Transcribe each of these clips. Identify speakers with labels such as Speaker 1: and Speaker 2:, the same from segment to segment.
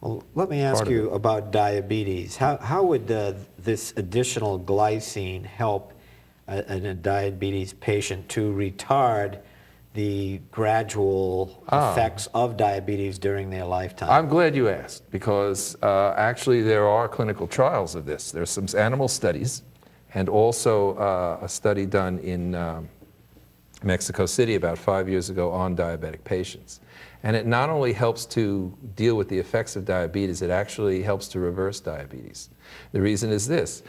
Speaker 1: Well, let me ask you about diabetes. How would this additional glycine help a diabetes patient to retard the gradual effects of diabetes during their lifetime?
Speaker 2: I'm glad you asked, because actually there are clinical trials of this. There's some animal studies and also a study done in Mexico City about 5 years ago on diabetic patients. And it not only helps to deal with the effects of diabetes, it actually helps to reverse diabetes. The reason is this.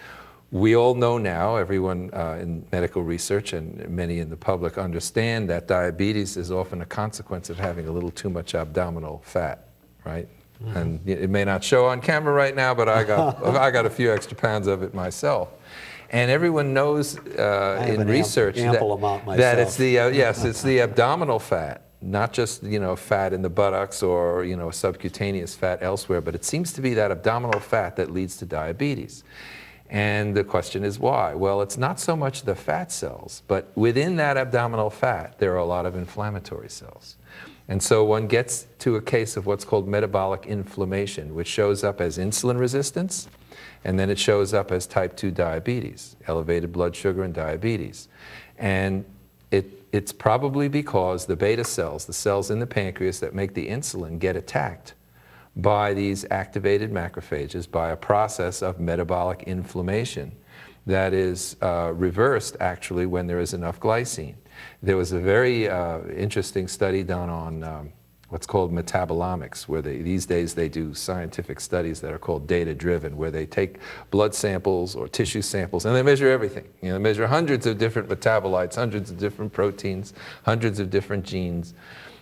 Speaker 2: We all know now, everyone in medical research and many in the public understand that diabetes is often a consequence of having a little too much abdominal fat, right? Mm-hmm. And it may not show on camera right now, but I got a few extra pounds of it myself. And everyone knows in research that it's the yes, it's the abdominal fat, not just fat in the buttocks or subcutaneous fat elsewhere, but it seems to be that abdominal fat that leads to diabetes. And the question is why? Well, it's not so much the fat cells, but within that abdominal fat, there are a lot of inflammatory cells. And so one gets to a case of what's called metabolic inflammation, which shows up as insulin resistance, and then it shows up as type 2 diabetes, elevated blood sugar and diabetes. And it's probably because the beta cells, the cells in the pancreas that make the insulin, get attacked by these activated macrophages by a process of metabolic inflammation that is reversed actually when there is enough glycine. There was a very interesting study done on what's called metabolomics, where these days they do scientific studies that are called data-driven, where they take blood samples or tissue samples and they measure everything. They measure hundreds of different metabolites, hundreds of different proteins, hundreds of different genes.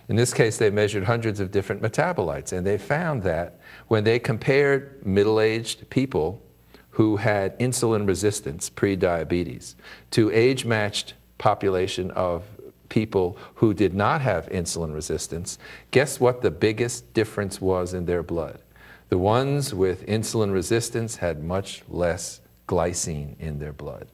Speaker 2: In this case, they measured hundreds of different metabolites, and they found that when they compared middle-aged people who had insulin resistance, pre-diabetes, to age-matched population of people who did not have insulin resistance, guess what the biggest difference was in their blood? The ones with insulin resistance had much less glycine in their blood.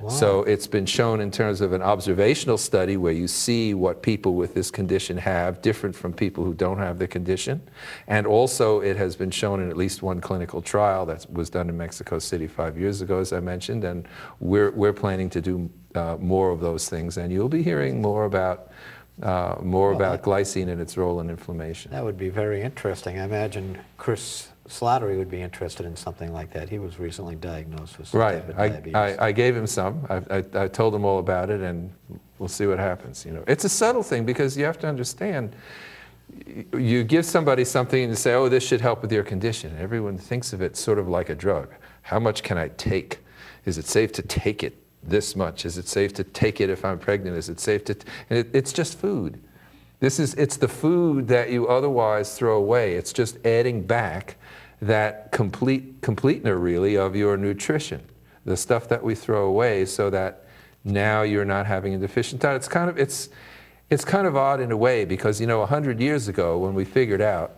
Speaker 2: Wow. So it's been shown in terms of an observational study where you see what people with this condition have, different from people who don't have the condition. And also it has been shown in at least one clinical trial that was done in Mexico City 5 years ago, as I mentioned, and we're planning to do more of those things, and you'll be hearing more about glycine and its role in inflammation.
Speaker 1: That would be very interesting. I imagine Chris Slattery would be interested in something like that. He was recently diagnosed with some type of diabetes.
Speaker 2: I gave him some. I told him all about it, and we'll see what happens. It's a subtle thing, because you have to understand, you give somebody something and you say, oh, this should help with your condition. Everyone thinks of it sort of like a drug. How much can I take? Is it safe to take it this much? Is it safe to take it if I'm pregnant? Is it safe to... And it's just food. It's the food that you otherwise throw away. It's just adding back that completener, really, of your nutrition, the stuff that we throw away, so that now you're not having a deficient diet. It's kind of odd in a way, because 100 years ago, when we figured out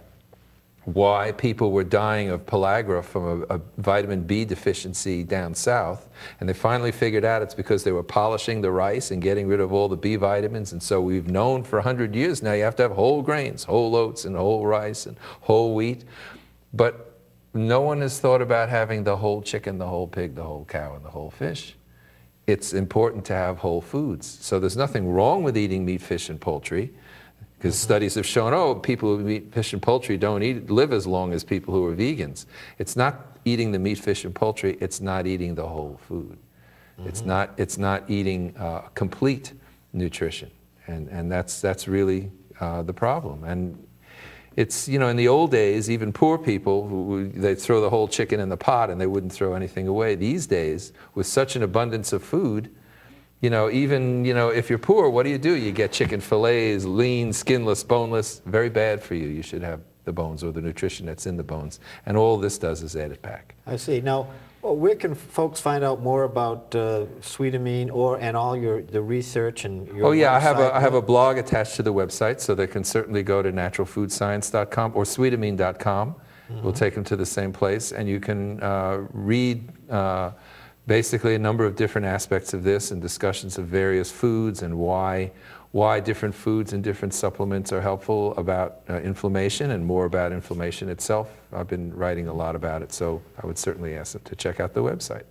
Speaker 2: why people were dying of pellagra from a vitamin B deficiency down south, and they finally figured out it's because they were polishing the rice and getting rid of all the B vitamins. And so we've known for 100 years now you have to have whole grains, whole oats and whole rice and whole wheat. But no one has thought about having the whole chicken, the whole pig, the whole cow, and the whole fish. It's important to have whole foods. So there's nothing wrong with eating meat, fish, and poultry, because studies have shown, people who eat fish and poultry don't live as long as people who are vegans. It's not eating the meat, fish, and poultry. It's not eating the whole food. Mm-hmm. It's not eating complete nutrition, and that's really the problem. And it's, in the old days, even poor people, they'd throw the whole chicken in the pot and they wouldn't throw anything away. These days, with such an abundance of food, even if you're poor, what do? You get chicken fillets, lean, skinless, boneless. Very bad for you. You should have the bones, or the nutrition that's in the bones. And all this does is add it back.
Speaker 1: I see. Now, where can folks find out more about Sweetamine and all the research and your website?
Speaker 2: I have a blog attached to the website, so they can certainly go to naturalfoodscience.com or sweetamine.com. Mm-hmm. We'll take them to the same place, and you can read basically a number of different aspects of this and discussions of various foods and why why different foods and different supplements are helpful about inflammation and more about inflammation itself. I've been writing a lot about it, so I would certainly ask them to check out the website.